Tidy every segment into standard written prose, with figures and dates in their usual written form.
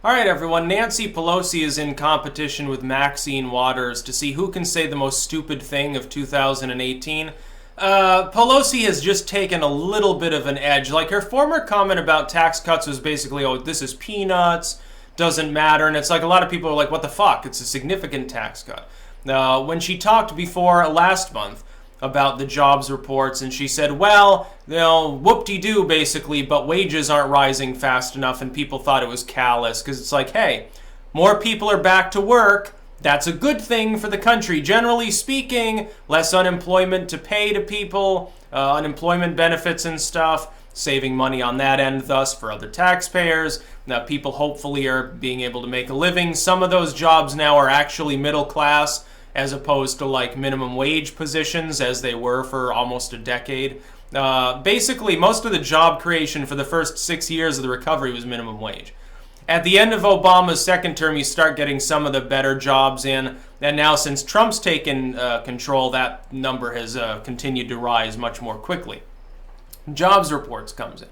All right, everyone. Nancy Pelosi is in competition with Maxine Waters to see who can say the most stupid thing of 2018. Pelosi has just taken a little bit of an edge. Like, her former comment about tax cuts was basically, oh, this is peanuts, doesn't matter. And it's like a lot of people are like, what the fuck? It's a significant tax cut. When she talked before last month about the jobs reports, and she said, well, whoop-de-doo basically, but wages aren't rising fast enough, and people thought it was callous, because it's like, hey, more people are back to work. That's a good thing for the country. Generally speaking, less unemployment to pay to people, unemployment benefits and stuff, saving money on that end, thus for other taxpayers. Now, people hopefully are being able to make a living. Some of those jobs now are actually middle class, as opposed to like minimum wage positions as they were for almost a decade. Basically, most of the job creation for the first 6 years of the recovery was minimum wage. At the end of Obama's second term, you start getting some of the better jobs in. And now since Trump's taken control, that number has continued to rise much more quickly. Jobs reports comes in.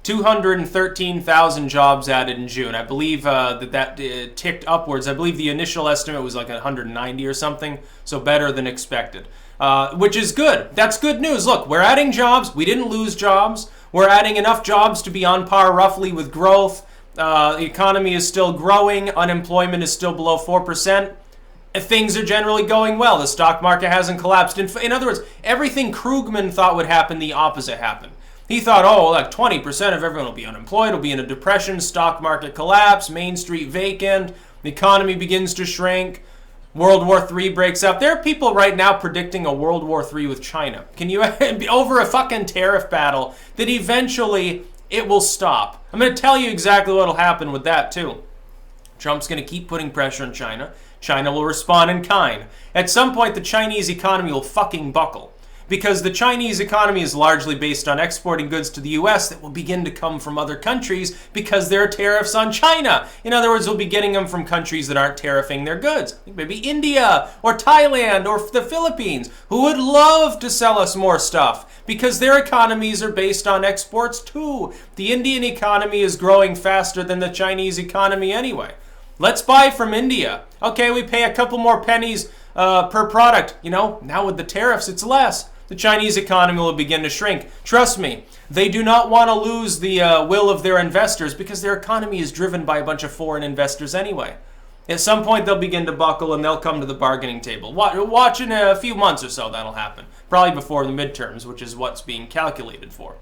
213,000 jobs added in June. I believe that ticked upwards. I believe the initial estimate was like 190 or something, so better than expected, which is good. That's good news. Look, we're adding jobs. We didn't lose jobs. We're adding enough jobs to be on par roughly with growth. The economy is still growing. Unemployment is still below 4%. Things are generally going well. The stock market hasn't collapsed. In other words, everything Krugman thought would happen, the opposite happened. He thought, oh, like 20% of everyone will be unemployed, will be in a depression, stock market collapse, Main Street vacant, the economy begins to shrink, World War III breaks out. There are people right now predicting a World War III with China. Can you, over a fucking tariff battle, that eventually it will stop. I'm going to tell you exactly what will happen with that, too. Trump's going to keep putting pressure on China. China will respond in kind. At some point, the Chinese economy will fucking buckle. Because the Chinese economy is largely based on exporting goods to the U.S. that will begin to come from other countries because there are tariffs on China. In other words, we'll be getting them from countries that aren't tariffing their goods. Maybe India or Thailand or the Philippines, who would love to sell us more stuff because their economies are based on exports too. The Indian economy is growing faster than the Chinese economy anyway. Let's buy from India. Okay, we pay a couple more pennies per product. Now with the tariffs, it's less. The Chinese economy will begin to shrink. Trust me, they do not want to lose the will of their investors because their economy is driven by a bunch of foreign investors anyway. At some point, they'll begin to buckle and they'll come to the bargaining table. Watch in a few months or so, that'll happen. Probably before the midterms, which is what's being calculated for.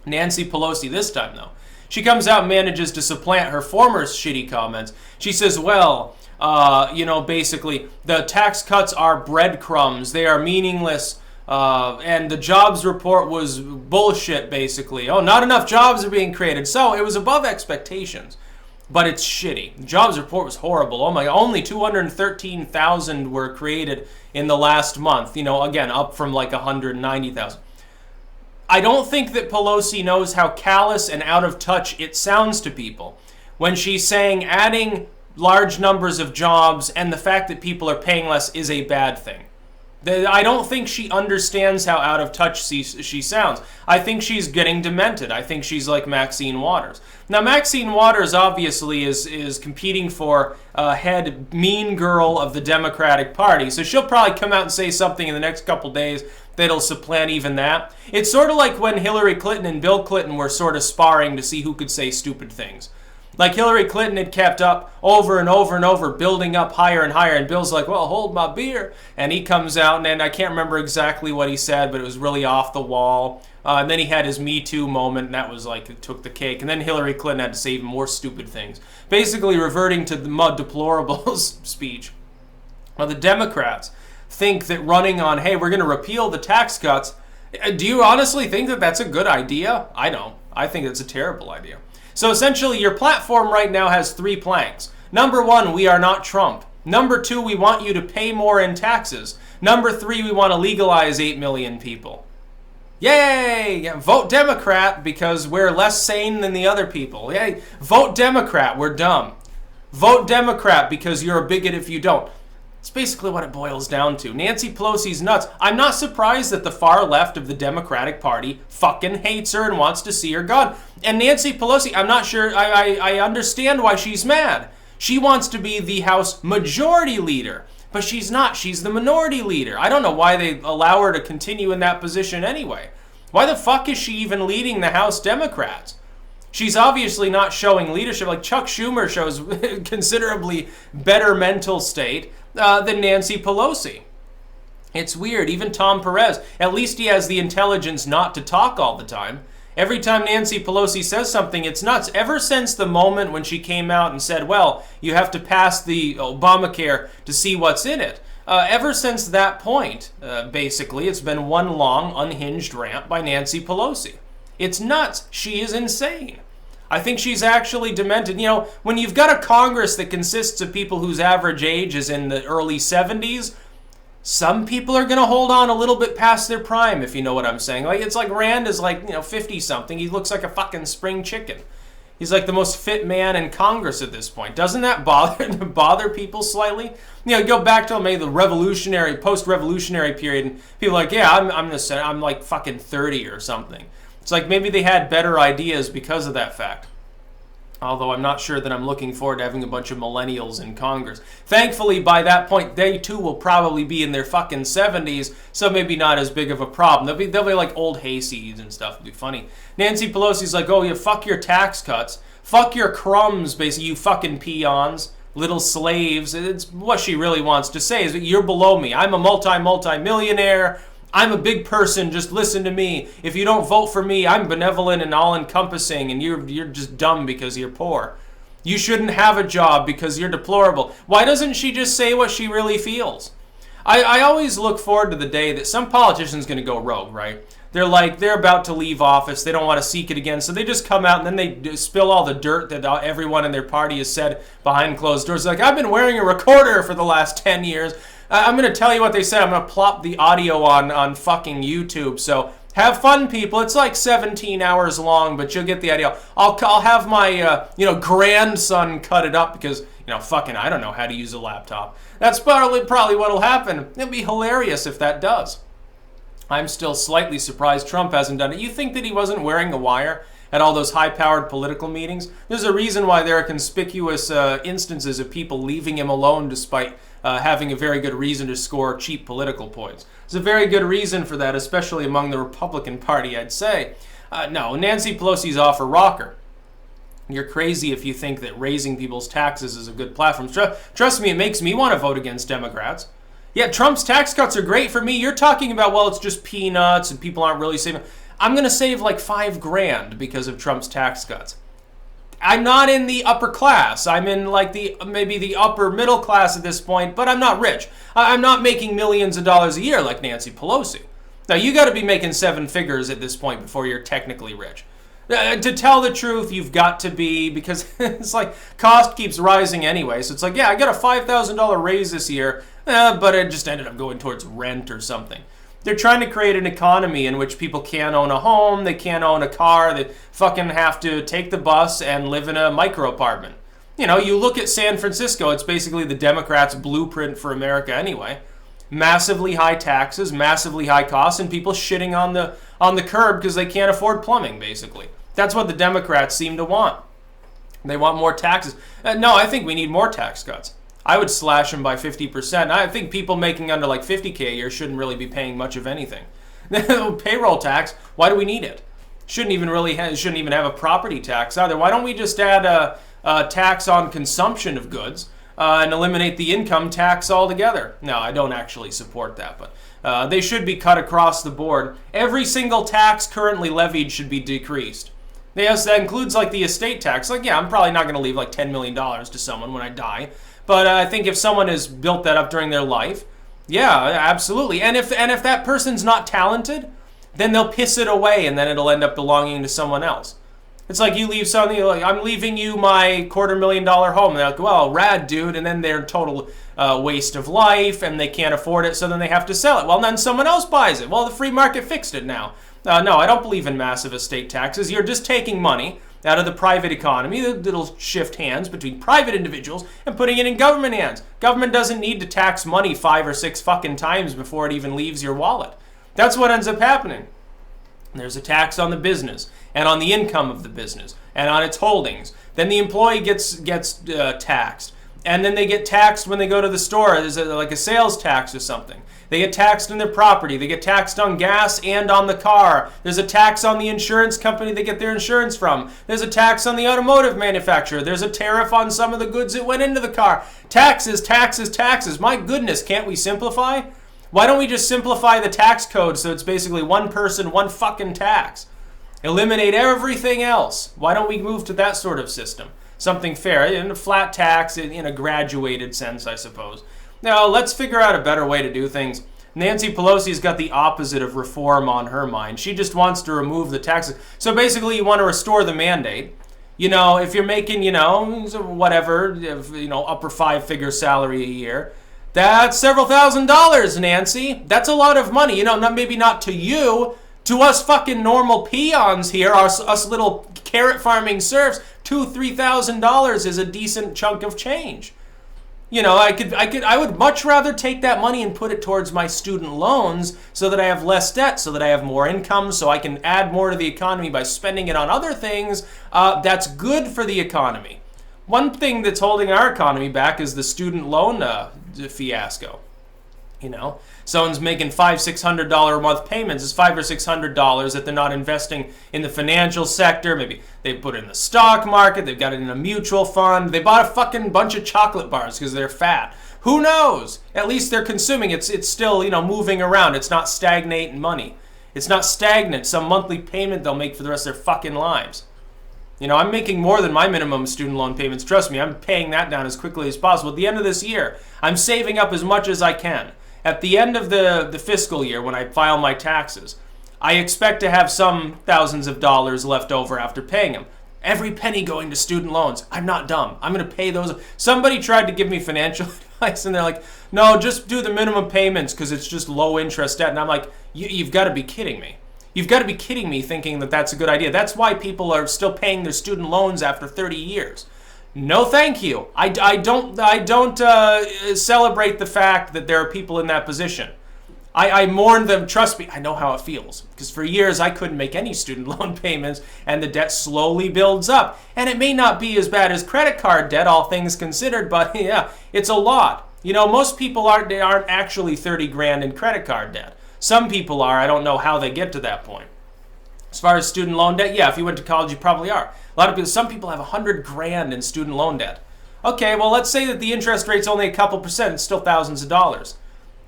Nancy Pelosi this time, though. She comes out and manages to supplant her former shitty comments. She says, well, basically, the tax cuts are breadcrumbs. They are meaningless. And the jobs report was bullshit, basically. Oh, not enough jobs are being created. So it was above expectations, but it's shitty. The jobs report was horrible. Oh my God, only 213,000 were created in the last month. Again, up from like 190,000. I don't think that Pelosi knows how callous and out of touch it sounds to people when she's saying adding large numbers of jobs and the fact that people are paying less is a bad thing. I don't think she understands how out of touch she sounds. I think she's getting demented. I think she's like Maxine Waters. Now, Maxine Waters obviously is competing for head mean girl of the Democratic Party, so she'll probably come out and say something in the next couple days that'll supplant even that. It's sort of like when Hillary Clinton and Bill Clinton were sort of sparring to see who could say stupid things. Like Hillary Clinton had kept up over and over and over, building up higher and higher, and Bill's like, well, hold my beer. And he comes out, and I can't remember exactly what he said, but it was really off the wall. And then he had his Me Too moment, and that was like, it took the cake. And then Hillary Clinton had to say even more stupid things, basically reverting to the deplorables speech. Well, the Democrats think that running on, hey, we're going to repeal the tax cuts. Do you honestly think that that's a good idea? I don't. I think it's a terrible idea. So essentially, your platform right now has 3 planks. Number 1, we are not Trump. Number 2, we want you to pay more in taxes. Number 3, we want to legalize 8 million people. Yay! Vote Democrat because we're less sane than the other people. Yay! Vote Democrat, we're dumb. Vote Democrat because you're a bigot if you don't. It's basically what it boils down to. Nancy Pelosi's nuts. I'm not surprised that the far left of the Democratic Party fucking hates her and wants to see her gone. And Nancy Pelosi, I'm not sure, I understand why she's mad. She wants to be the House Majority Leader, but she's not. She's the Minority Leader. I don't know why they allow her to continue in that position anyway. Why the fuck is she even leading the House Democrats? She's obviously not showing leadership. Like Chuck Schumer shows considerably better mental state than Nancy Pelosi. It's weird. Even Tom Perez, at least he has the intelligence not to talk all the time. Every time Nancy Pelosi says something, it's nuts. Ever since the moment when she came out and said, well, you have to pass the Obamacare to see what's in it. Ever since that point, basically, it's been one long, unhinged rant by Nancy Pelosi. It's nuts. She is insane. I think she's actually demented. You know, when you've got a Congress that consists of people whose average age is in the early 70s, some people are going to hold on a little bit past their prime, if you know what I'm saying. Like, it's like Rand is like, 50-something. He looks like a fucking spring chicken. He's like the most fit man in Congress at this point. Doesn't that bother people slightly? Go back to maybe the post-revolutionary period, and people are like, yeah, I'm like fucking 30 or something. It's like maybe they had better ideas because of that fact. Although I'm not sure that I'm looking forward to having a bunch of millennials in Congress. Thankfully, by that point, they too will probably be in their fucking 70s, so maybe not as big of a problem. They'll be like old hayseeds and stuff. It'll be funny. Nancy Pelosi's like, oh, you fuck your tax cuts. Fuck your crumbs, basically, you fucking peons, little slaves. It's what she really wants to say is that you're below me. I'm a multi-millionaire. I'm a big person, just listen to me. If you don't vote for me, I'm benevolent and all-encompassing, and you're just dumb because you're poor. You shouldn't have a job because you're deplorable. Why doesn't she just say what she really feels? I always look forward to the day that some politician's going to go rogue, right? They're about to leave office. They don't want to seek it again, so they just come out and then they spill all the dirt that everyone in their party has said behind closed doors. Like, I've been wearing a recorder for the last 10 years. I'm going to tell you what they said. I'm going to plop the audio on fucking YouTube. So have fun, people. It's like 17 hours long, but you'll get the idea. I'll have my grandson cut it up because fucking I don't know how to use a laptop. That's probably what'll happen. It'll be hilarious if that does. I'm still slightly surprised Trump hasn't done it. You think that he wasn't wearing a wire at all those high-powered political meetings? There's a reason why there are conspicuous instances of people leaving him alone despite having a very good reason to score cheap political points. There's a very good reason for that, especially among the Republican Party, I'd say. No, Nancy Pelosi's off her rocker. You're crazy if you think that raising people's taxes is a good platform. Trust me, it makes me want to vote against Democrats. Yeah, Trump's tax cuts are great for me. You're talking about, well, it's just peanuts and people aren't really saving. I'm going to save like $5,000 because of Trump's tax cuts. I'm not in the upper class. I'm in like maybe the upper middle class at this point, but I'm not rich. I'm not making millions of dollars a year like Nancy Pelosi. Now, you got to be making 7 figures at this point before you're technically rich. To tell the truth, you've got to be, because it's like cost keeps rising anyway. So it's like, yeah, I got a $5,000 raise this year, but it just ended up going towards rent or something. They're trying to create an economy in which people can't own a home, they can't own a car, they fucking have to take the bus and live in a micro apartment. You look at San Francisco, it's basically the Democrats' blueprint for America anyway. Massively high taxes, massively high costs, and people shitting on the curb because they can't afford plumbing, basically. That's what the Democrats seem to want. They want more taxes. No, I think we need more tax cuts. I would slash them by 50%. I think people making under like $50K a year shouldn't really be paying much of anything. Payroll tax, why do we need it? Shouldn't even have a property tax either. Why don't we just add a tax on consumption of goods and eliminate the income tax altogether? No, I don't actually support that, but they should be cut across the board. Every single tax currently levied should be decreased. Yes, that includes like the estate tax. Like, yeah, I'm probably not going to leave like $10 million to someone when I die. But I think if someone has built that up during their life, yeah, absolutely. And if that person's not talented, then they'll piss it away and then it'll end up belonging to someone else. It's like you leave something, like, I'm leaving you my $250,000 home. And they're like, well, rad, dude. And then they're total waste of life and they can't afford it, so then they have to sell it. Well, then someone else buys it. Well, the free market fixed it now. No, I don't believe in massive estate taxes. You're just taking money out of the private economy. It'll shift hands between private individuals and putting it in government hands. Government doesn't need to tax money 5 or 6 fucking times before it even leaves your wallet. That's what ends up happening. There's a tax on the business and on the income of the business and on its holdings. Then the employee gets taxed. And then they get taxed when they go to the store. There's like a sales tax or something. They get taxed on their property. They get taxed on gas and on the car. There's a tax on the insurance company they get their insurance from. There's a tax on the automotive manufacturer. There's a tariff on some of the goods that went into the car. Taxes, taxes, taxes. My goodness, can't we simplify? Why don't we just simplify the tax code so it's basically one person, one fucking tax? Eliminate everything else. Why don't we move to that sort of system? Something fair, in a flat tax, in a graduated sense, I suppose. Now, let's figure out a better way to do things. Nancy Pelosi's got the opposite of reform on her mind. She just wants to remove the taxes. So basically, you want to restore the mandate. You know, if you're making, whatever, upper 5-figure salary a year, that's several $1,000s, Nancy. That's a lot of money. Maybe not to you. To us fucking normal peons here, us little carrot farming serfs, $2,000-$3,000 is a decent chunk of change. I would much rather take that money and put it towards my student loans so that I have less debt, so that I have more income, so I can add more to the economy by spending it on other things. That's good for the economy. One thing that's holding our economy back is the student loan fiasco. Someone's making $500-$600 a month payments. It's $500 or $600 that they're not investing in the financial sector. Maybe they put it in the stock market. They've got it in a mutual fund. They bought a fucking bunch of chocolate bars because they're fat. Who knows? At least they're consuming. It's still moving around. It's not stagnant money. It's not stagnant. Some monthly payment they'll make for the rest of their fucking lives. I'm making more than my minimum student loan payments. Trust me, I'm paying that down as quickly as possible. At the end of this year, I'm saving up as much as I can. At the end of the fiscal year, when I file my taxes, I expect to have some thousands of dollars left over after paying them. Every penny going to student loans. I'm not dumb. I'm going to pay those. Somebody tried to give me financial advice, and they're like, no, just do the minimum payments because it's just low interest debt. And I'm like, you've got to be kidding me. You've got to be kidding me thinking that that's a good idea. That's why people are still paying their student loans after 30 years. No, thank you. I don't celebrate the fact that there are people in that position. I mourn them. Trust me, I know how it feels. Because for years, I couldn't make any student loan payments, and the debt slowly builds up. And it may not be as bad as credit card debt, all things considered, but yeah, it's a lot. Most people aren't actually 30 grand in credit card debt. Some people are. I don't know how they get to that point. As far as student loan debt, yeah, if you went to college, you probably are. Some people have 100 grand in student loan debt. Okay, well, let's say that the interest rate's only a couple percent. It's still thousands of dollars.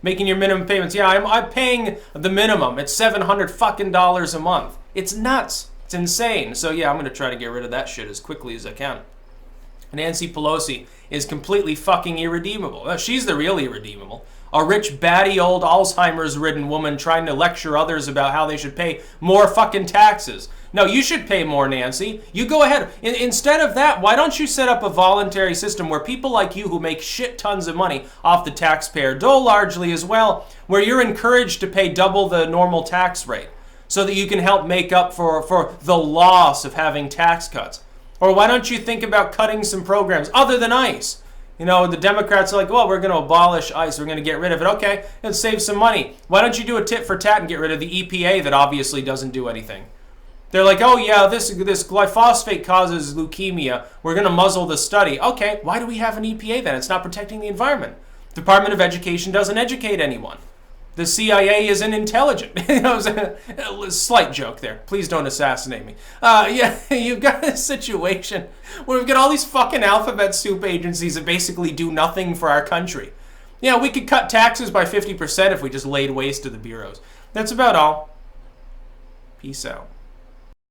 Making your minimum payments, yeah, I'm paying the minimum. It's $700 fucking dollars a month. It's nuts. It's insane. So yeah, I'm gonna try to get rid of that shit as quickly as I can. Nancy Pelosi is completely fucking irredeemable. She's the real irredeemable. A rich, batty, old Alzheimer's-ridden woman trying to lecture others about how they should pay more fucking taxes. No, you should pay more, Nancy. You go ahead. Instead of that, why don't you set up a voluntary system where people like you who make shit tons of money off the taxpayer dole largely as well, where you're encouraged to pay double the normal tax rate so that you can help make up for the loss of having tax cuts? Or why don't you think about cutting some programs other than ICE? The Democrats are like, well, we're going to abolish ICE. We're going to get rid of it. Okay, and save some money. Why don't you do a tit for tat and get rid of the EPA that obviously doesn't do anything? They're like, oh, yeah, this glyphosate causes leukemia. We're going to muzzle the study. Okay, why do we have an EPA then? It's not protecting the environment. Department of Education doesn't educate anyone. The CIA isn't intelligent. It was a slight joke there. Please don't assassinate me. Yeah, you've got a situation where we've got all these fucking alphabet soup agencies that basically do nothing for our country. Yeah, we could cut taxes by 50% if we just laid waste to the bureaus. That's about all. Peace out.